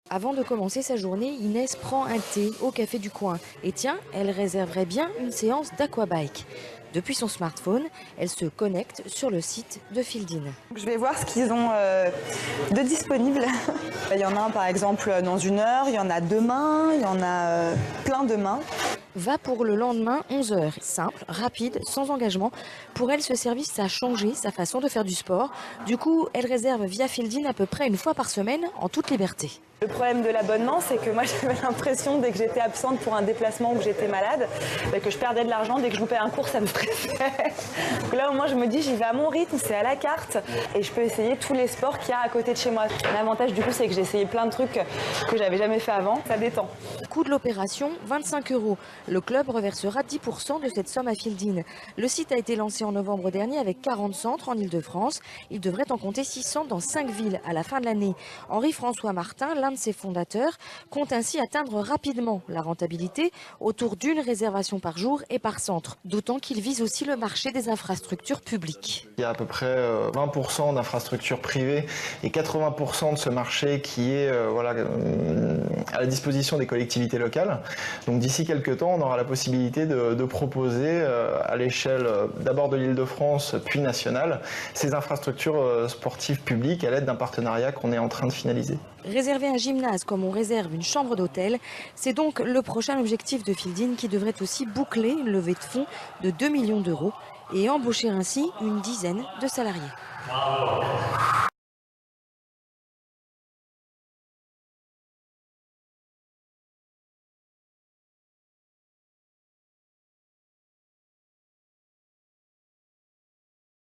Avant de commencer sa journée, Inès prend un thé au café du coin. Et tiens, elle réserverait bien une séance d'aquabike. Depuis son smartphone, elle se connecte sur le site de Fieldin. Je vais voir ce qu'ils ont de disponible. Il y en a un par exemple dans 1 heure, il y en a demain, il y en a plein demain. Va pour le lendemain 11h. Simple, rapide, sans engagement. Pour elle, ce service a changé sa façon de faire du sport. Du coup, elle réserve via Fieldin à peu près 1 fois par semaine en toute liberté. Le problème de l'abonnement, c'est que moi j'avais l'impression dès que j'étais absente pour un déplacement ou que j'étais malade, que je perdais de l'argent. Dès que je loupais un cours, ça me stressait. Donc là au moins je me dis j'y vais à mon rythme, c'est à la carte et je peux essayer tous les sports qu'il y a à côté de chez moi. L'avantage du coup c'est que j'ai essayé plein de trucs que j'avais jamais fait avant, ça détend. Coût de l'opération, 25 €. Le club reversera 10% de cette somme à Fieldin. Le site a été lancé en novembre dernier avec 40 centres en Ile-de-France. Il devrait en compter 600 dans 5 villes à la fin de l'année. Henri-François Martin, l'un de ses fondateurs, compte ainsi atteindre rapidement la rentabilité autour d'1 réservation par jour et par centre. D'autant qu'il vise aussi le marché des infrastructures publiques. Il y a à peu près 20% d'infrastructures privées et 80% de ce marché qui est à la disposition des collectivités locales. Donc d'ici quelques temps, on aura la possibilité de proposer à l'échelle d'abord de l'Île-de-France puis nationale ces infrastructures sportives publiques à l'aide d'un partenariat qu'on est en train de finaliser. Réserver un gymnase comme on réserve une chambre d'hôtel, c'est donc le prochain objectif de Fieldin qui devrait aussi boucler une levée de fonds de 2 millions d'euros et embaucher ainsi une dizaine de salariés.